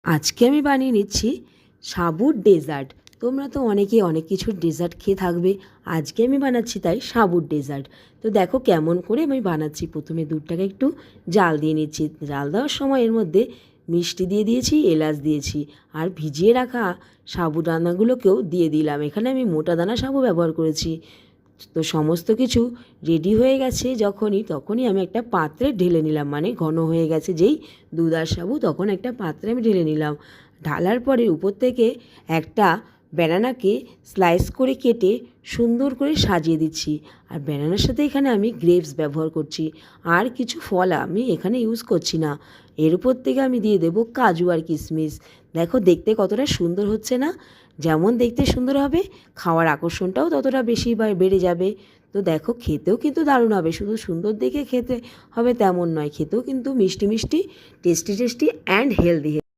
আজকে আমি বানিয়ে নিচ্ছি সাবুর ডেজার্ট। তোমরা তো অনেকেই অনেক কিছুর ডেজার্ট খেয়ে থাকবে, আজকে আমি বানাচ্ছি তাই সাবুর ডেজার্ট। তো দেখো কেমন করে আমি বানাচ্ছি। প্রথমে দুধটাকে একটু জাল দিয়ে নিচ্ছি। জাল দেওয়ার সময় এর মধ্যে মিষ্টি দিয়ে দিয়েছি, এলাচ দিয়েছি, আর ভিজিয়ে রাখা সাবুদানাগুলোকেও দিয়ে দিলাম। এখানে আমি মোটা দানা সাবু ব্যবহার করেছি। তো সমস্ত কিছু রেডি হয়ে গেছে তখনই আমি একটা পাত্রে ঢেলে নিলাম, মানে ঘন হয়ে গেছে যেই দুধ আর সাবু, তখন একটা পাত্রে আমি ঢেলে নিলাম। ঢালার পরে উপর থেকে একটা ব্যানানাকে স্লাইস করে কেটে সুন্দর করে সাজিয়ে দিচ্ছি। আর ব্যানানার সাথে এখানে আমি গ্রেপস ব্যবহার করছি, আর কিছু ফল আমি এখানে ইউজ করছি না। এর উপর থেকে আমি দিয়ে দেবো কাজু আর কিশমিশ। দেখো দেখতে কতটা সুন্দর হচ্ছে না? যেমন দেখতে সুন্দর হবে, খাওয়ার আকর্ষণটাও ততটা বেশি বেড়ে যাবে। তো দেখো খেতেও কিন্তু দারুণ হবে। শুধু সুন্দর দেখে খেতে হবে তেমন নয়, খেতেও কিন্তু মিষ্টি মিষ্টি, টেস্টি টেস্টি অ্যান্ড হেলদি।